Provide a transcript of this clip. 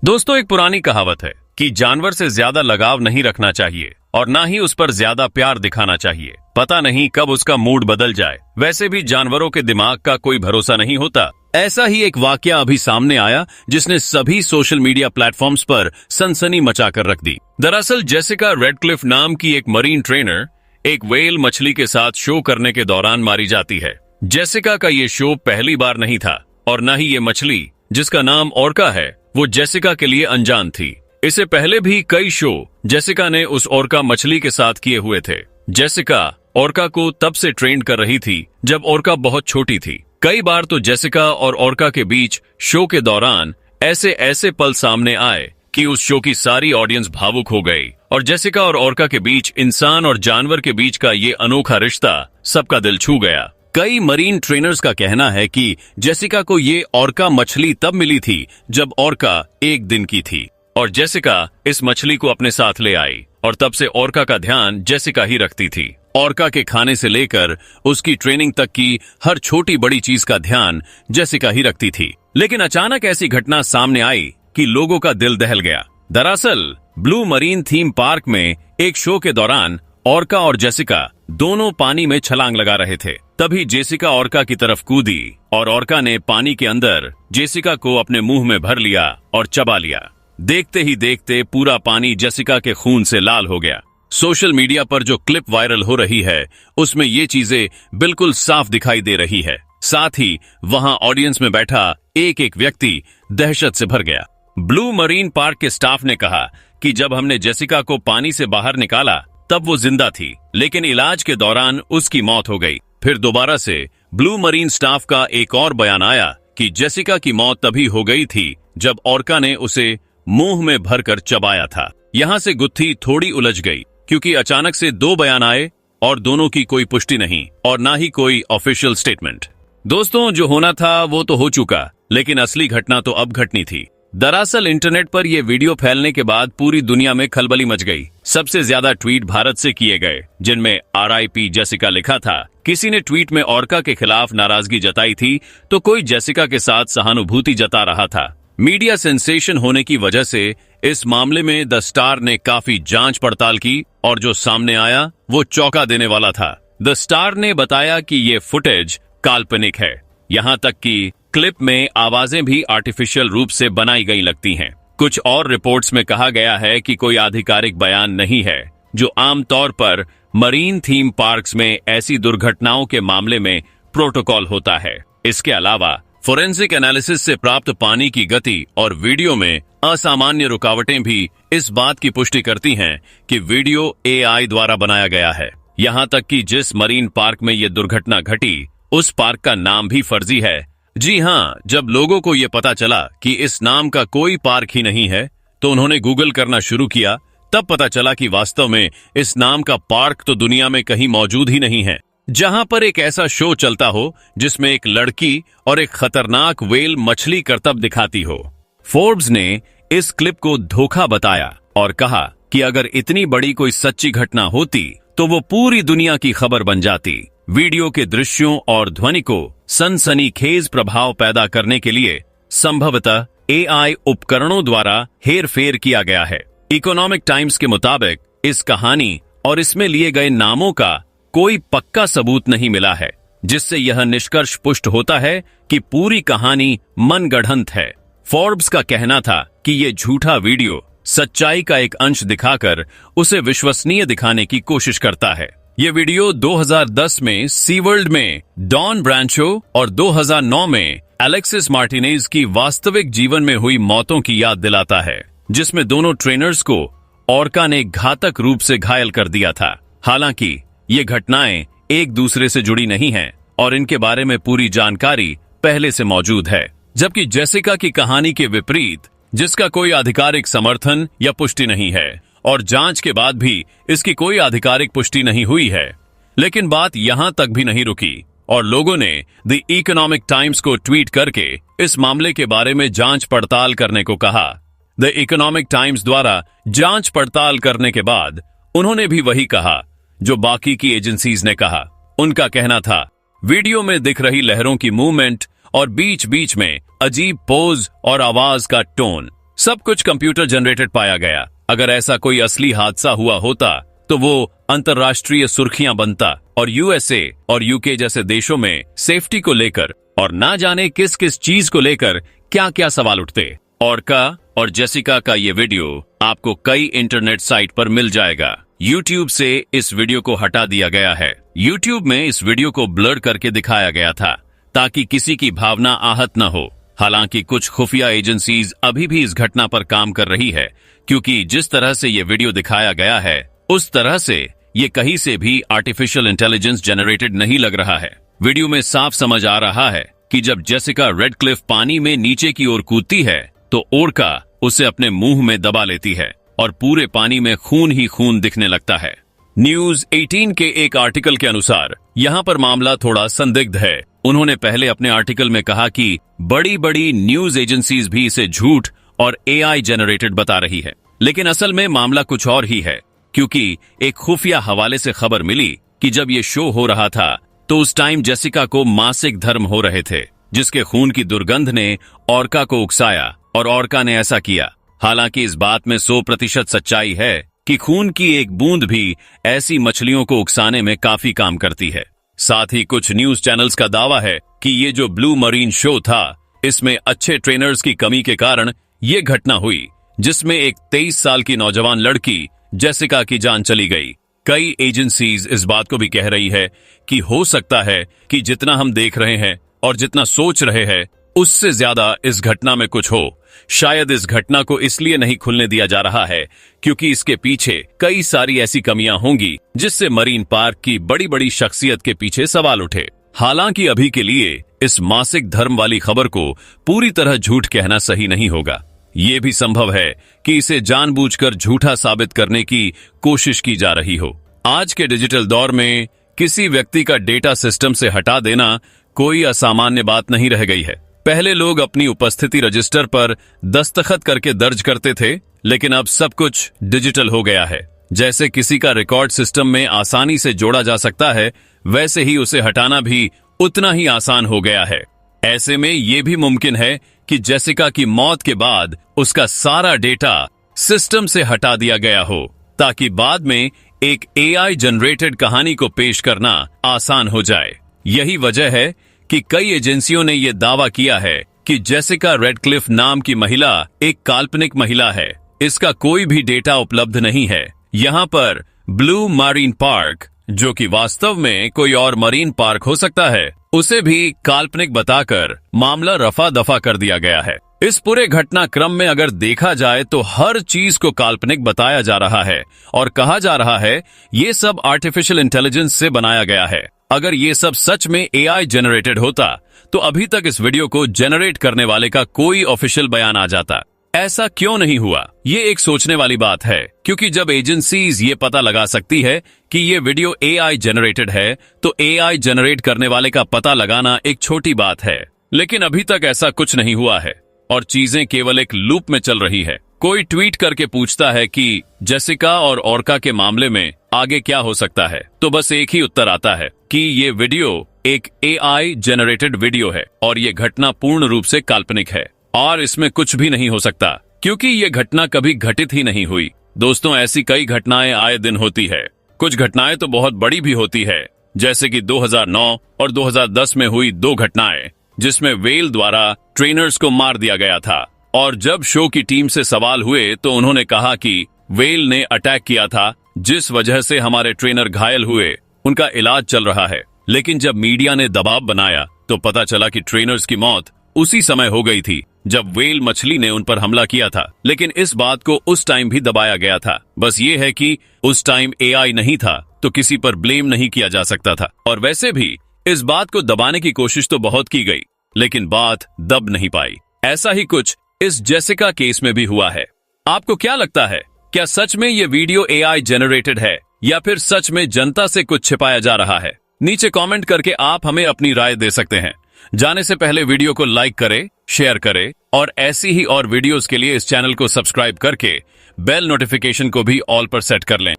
दोस्तों, एक पुरानी कहावत है कि जानवर से ज्यादा लगाव नहीं रखना चाहिए और ना ही उस पर ज्यादा प्यार दिखाना चाहिए। पता नहीं कब उसका मूड बदल जाए। वैसे भी जानवरों के दिमाग का कोई भरोसा नहीं होता। ऐसा ही एक वाकया अभी सामने आया जिसने सभी सोशल मीडिया प्लेटफॉर्म्स पर सनसनी मचाकर रख दी। दरअसल जेसिका रेडक्लिफ नाम की एक मरीन ट्रेनर एक व्हेल मछली के साथ शो करने के दौरान मारी जाती है। जेसिका का ये शो पहली बार नहीं था और न ही ये मछली, जिसका नाम ऑर्का है, वो जेसिका के लिए अनजान थी। इससे पहले भी कई शो जेसिका ने उस ऑर्का मछली के साथ किए हुए थे। जेसिका ऑर्का को तब से ट्रेन कर रही थी जब ऑर्का बहुत छोटी थी। कई बार तो जेसिका और ऑर्का के बीच शो के दौरान ऐसे ऐसे पल सामने आए कि उस शो की सारी ऑडियंस भावुक हो गई और जेसिका और ऑर्का के बीच, इंसान और जानवर के बीच का ये अनोखा रिश्ता सबका दिल छू गया। कई मरीन ट्रेनर्स का कहना है कि जेसिका को ये ऑर्का मछली तब मिली थी जब ऑर्का 1 दिन की थी और जेसिका इस मछली को अपने साथ ले आई और तब से ऑर्का का ध्यान जेसिका ही रखती थी। ऑर्का के खाने से लेकर उसकी ट्रेनिंग तक की हर छोटी बड़ी चीज का ध्यान जेसिका ही रखती थी। लेकिन अचानक ऐसी घटना सामने आई कि लोगों का दिल दहल गया। दरअसल ब्लू मरीन थीम पार्क में एक शो के दौरान ऑर्का और जेसिका दोनों पानी में छलांग लगा रहे थे। तभी जेसिका ऑर्का की तरफ कूदी और ऑर्का ने पानी के अंदर जेसिका को अपने मुंह में भर लिया और चबा लिया। देखते ही देखते पूरा पानी जेसिका के खून से लाल हो गया। सोशल मीडिया पर जो क्लिप वायरल हो रही है उसमें ये चीजें बिल्कुल साफ दिखाई दे रही है। साथ ही वहां ऑडियंस में बैठा एक एक व्यक्ति दहशत से भर गया। ब्लू मरीन पार्क के स्टाफ ने कहा कि जब हमने जेसिका को पानी से बाहर निकाला तब वो जिंदा थी, लेकिन इलाज के दौरान उसकी मौत हो गई। फिर दोबारा से ब्लू मरीन स्टाफ का एक और बयान आया कि जेसिका की मौत तभी हो गई थी जब ऑर्का ने उसे मुंह में भरकर चबाया था। यहाँ से गुत्थी थोड़ी उलझ गई क्योंकि अचानक से 2 बयान आए और दोनों की कोई पुष्टि नहीं और ना ही कोई ऑफिशियल स्टेटमेंट। दोस्तों, जो होना था वो तो हो चुका, लेकिन असली घटना तो अब घटनी थी। दरअसल इंटरनेट पर यह वीडियो फैलने के बाद पूरी दुनिया में खलबली मच गई। सबसे ज्यादा ट्वीट भारत से किए गए, जिनमें RIP जेसिका लिखा था। किसी ने ट्वीट में ऑर्का के खिलाफ नाराजगी जताई थी तो कोई जेसिका के साथ सहानुभूति जता रहा था। मीडिया सेंसेशन होने की वजह से इस मामले में द स्टार ने काफी जांच पड़ताल की और जो सामने आया वो चौंका देने वाला था। द स्टार ने बताया कि ये फुटेज काल्पनिक है। यहाँ तक कि क्लिप में आवाजें भी आर्टिफिशियल रूप से बनाई गई लगती हैं। कुछ और रिपोर्ट्स में कहा गया है कि कोई आधिकारिक बयान नहीं है, जो आमतौर पर मरीन थीम पार्क्स में ऐसी दुर्घटनाओं के मामले में प्रोटोकॉल होता है। इसके अलावा फोरेंसिक एनालिसिस से प्राप्त पानी की गति और वीडियो में असामान्य रुकावटें भी इस बात की पुष्टि करती हैं कि वीडियो AI द्वारा बनाया गया है। यहाँ तक कि जिस मरीन पार्क में ये दुर्घटना घटी उस पार्क का नाम भी फर्जी है। जी हाँ, जब लोगों को ये पता चला कि इस नाम का कोई पार्क ही नहीं है तो उन्होंने गूगल करना शुरू किया। तब पता चला कि वास्तव में इस नाम का पार्क तो दुनिया में कहीं मौजूद ही नहीं है, जहां पर एक ऐसा शो चलता हो जिसमें एक लड़की और एक खतरनाक व्हेल मछली करतब दिखाती हो। फोर्ब्स ने इस क्लिप को धोखा बताया और कहा कि अगर इतनी बड़ी कोई सच्ची घटना होती तो वो पूरी दुनिया की खबर बन जाती। वीडियो के दृश्यों और ध्वनि को सनसनीखेज प्रभाव पैदा करने के लिए संभवतः AI उपकरणों द्वारा हेरफेर किया गया है। इकोनॉमिक टाइम्स के मुताबिक इस कहानी और इसमें लिए गए नामों का कोई पक्का सबूत नहीं मिला है, जिससे यह निष्कर्ष पुष्ट होता है कि पूरी कहानी मनगढ़ंत है। फोर्ब्स का कहना था कि ये झूठा वीडियो सच्चाई का एक अंश दिखाकर उसे विश्वसनीय दिखाने की कोशिश करता है। ये वीडियो 2010 में सी वर्ल्ड में डॉन ब्रांचो और 2009 में एलेक्सिस मार्टिनेज की वास्तविक जीवन में हुई मौतों की याद दिलाता है, जिसमें दोनों ट्रेनर्स को ऑर्का ने घातक रूप से घायल कर दिया था। हालांकि ये घटनाएं एक दूसरे से जुड़ी नहीं हैं और इनके बारे में पूरी जानकारी पहले से मौजूद है, जबकि जेसिका की कहानी के विपरीत, जिसका कोई आधिकारिक समर्थन या पुष्टि नहीं है और जांच के बाद भी इसकी कोई आधिकारिक पुष्टि नहीं हुई है। लेकिन बात यहां तक भी नहीं रुकी और लोगों ने द इकोनॉमिक टाइम्स को ट्वीट करके इस मामले के बारे में जांच पड़ताल करने को कहा। द इकोनॉमिक टाइम्स द्वारा जांच पड़ताल करने के बाद उन्होंने भी वही कहा जो बाकी की एजेंसीज ने कहा। उनका कहना था, वीडियो में दिख रही लहरों की मूवमेंट और बीच बीच में अजीब पोज और आवाज का टोन सब कुछ कंप्यूटर जनरेटेड पाया गया। अगर ऐसा कोई असली हादसा हुआ होता तो वो अंतर्राष्ट्रीय सुर्खियां बनता और यूएसए और यूके जैसे देशों में सेफ्टी को लेकर और ना जाने किस किस चीज को लेकर क्या क्या सवाल उठते। ऑर्का और जेसिका का ये वीडियो आपको कई इंटरनेट साइट पर मिल जाएगा। यूट्यूब से इस वीडियो को हटा दिया गया है। यूट्यूब में इस वीडियो को ब्लर करके दिखाया गया था ताकि किसी की भावना आहत न हो। हालांकि कुछ खुफिया एजेंसीज अभी भी इस घटना पर काम कर रही है, क्योंकि जिस तरह से ये वीडियो दिखाया गया है उस तरह से ये कहीं से भी आर्टिफिशियल इंटेलिजेंस जनरेटेड नहीं लग रहा है। वीडियो में साफ समझ आ रहा है कि जब जेसिका रेडक्लिफ पानी में नीचे की ओर कूदती है तो ओर्का उसे अपने मुंह में दबा लेती है और पूरे पानी में खून ही खून दिखने लगता है। न्यूज 18 के एक आर्टिकल के अनुसार यहाँ पर मामला थोड़ा संदिग्ध है। उन्होंने पहले अपने आर्टिकल में कहा कि बड़ी बड़ी न्यूज एजेंसीज भी इसे झूठ और एआई जनरेटेड बता रही है, लेकिन असल में मामला कुछ और ही है, क्योंकि एक खुफिया हवाले से खबर मिली कि जब ये शो हो रहा था तो उस टाइम जेसिका को मासिक धर्म हो रहे थे, जिसके खून की दुर्गंध ने ऑर्का को उकसाया और ऑर्का ने ऐसा किया। हालांकि इस बात में 100% सच्चाई है कि खून की एक बूंद भी ऐसी मछलियों को उकसाने में काफी काम करती है। साथ ही कुछ न्यूज चैनल्स का दावा है कि ये जो ब्लू मरीन शो था इसमें अच्छे ट्रेनर्स की कमी के कारण ये घटना हुई, जिसमें एक 23 साल की नौजवान लड़की जेसिका की जान चली गई। कई एजेंसीज इस बात को भी कह रही है कि हो सकता है कि जितना हम देख रहे हैं और जितना सोच रहे हैं उससे ज्यादा इस घटना में कुछ हो। शायद इस घटना को इसलिए नहीं खुलने दिया जा रहा है क्योंकि इसके पीछे कई सारी ऐसी कमियां होंगी जिससे मरीन पार्क की बड़ी बड़ी शख्सियत के पीछे सवाल उठे। हालांकि अभी के लिए इस मासिक धर्म वाली खबर को पूरी तरह झूठ कहना सही नहीं होगा। ये भी संभव है कि इसे जानबूझकर झूठा साबित करने की कोशिश की जा रही हो। आज के डिजिटल दौर में किसी व्यक्ति का डेटा सिस्टम से हटा देना कोई असामान्य बात नहीं रह गई है। पहले लोग अपनी उपस्थिति रजिस्टर पर दस्तखत करके दर्ज करते थे, लेकिन अब सब कुछ डिजिटल हो गया है। जैसे किसी का रिकॉर्ड सिस्टम में आसानी से जोड़ा जा सकता है, वैसे ही उसे हटाना भी उतना ही आसान हो गया है। ऐसे में यह भी मुमकिन है कि जेसिका की मौत के बाद उसका सारा डेटा सिस्टम से हटा दिया गया हो, ताकि बाद में एक एआई जनरेटेड कहानी को पेश करना आसान हो जाए। यही वजह है कि कई एजेंसियों ने यह दावा किया है कि जेसिका रेडक्लिफ नाम की महिला एक काल्पनिक महिला है। इसका कोई भी डेटा उपलब्ध नहीं है। यहाँ पर ब्लू मरीन पार्क, जो कि वास्तव में कोई और मरीन पार्क हो सकता है, उसे भी काल्पनिक बताकर मामला रफा दफा कर दिया गया है। इस पूरे घटनाक्रम में अगर देखा जाए तो हर चीज को काल्पनिक बताया जा रहा है और कहा जा रहा है ये सब आर्टिफिशियल इंटेलिजेंस से बनाया गया है। अगर ये सब सच में एआई जनरेटेड होता तो अभी तक इस वीडियो को जनरेट करने वाले का कोई ऑफिशियल बयान आ जाता। ऐसा क्यों नहीं हुआ, ये एक सोचने वाली बात है, क्योंकि जब एजेंसीज ये पता लगा सकती है कि ये वीडियो एआई जनरेटेड है तो एआई जनरेट करने वाले का पता लगाना एक छोटी बात है। लेकिन अभी तक ऐसा कुछ नहीं हुआ है और चीजें केवल एक लूप में चल रही है। कोई ट्वीट करके पूछता है कि जेसिका और ऑर्का के मामले में आगे क्या हो सकता है, तो बस एक ही उत्तर आता है कि ये वीडियो एक एआई जनरेटेड वीडियो है और ये घटना पूर्ण रूप से काल्पनिक है और इसमें कुछ भी नहीं हो सकता, क्योंकि ये घटना कभी घटित ही नहीं हुई। दोस्तों, ऐसी कई घटनाएं आए दिन होती है। कुछ घटनाएं तो बहुत बड़ी भी होती है, जैसे कि 2009 और 2010 में हुई 2 घटनाएं जिसमें वेल द्वारा ट्रेनर्स को मार दिया गया था। और जब शो की टीम से सवाल हुए तो उन्होंने कहा कि वेल ने अटैक किया था, जिस वजह से हमारे ट्रेनर घायल हुए, उनका इलाज चल रहा है। लेकिन जब मीडिया ने दबाव बनाया तो पता चला कि ट्रेनर्स की मौत उसी समय हो गई थी जब वेल मछली ने उन पर हमला किया था। लेकिन इस बात को उस टाइम भी दबाया गया था। बस ये है कि उस टाइम एआई नहीं था तो किसी पर ब्लेम नहीं किया जा सकता था। और वैसे भी इस बात को दबाने की कोशिश तो बहुत की गई, लेकिन बात दब नहीं पाई। ऐसा ही कुछ इस जेसिका केस में भी हुआ है। आपको क्या लगता है, क्या सच में ये वीडियो एआई जनरेटेड है या फिर सच में जनता से कुछ छिपाया जा रहा है? नीचे कमेंट करके आप हमें अपनी राय दे सकते हैं। जाने से पहले वीडियो को लाइक करें, शेयर करें और ऐसी ही और वीडियोस के लिए इस चैनल को सब्सक्राइब करके बेल नोटिफिकेशन को भी ऑल पर सेट कर लें।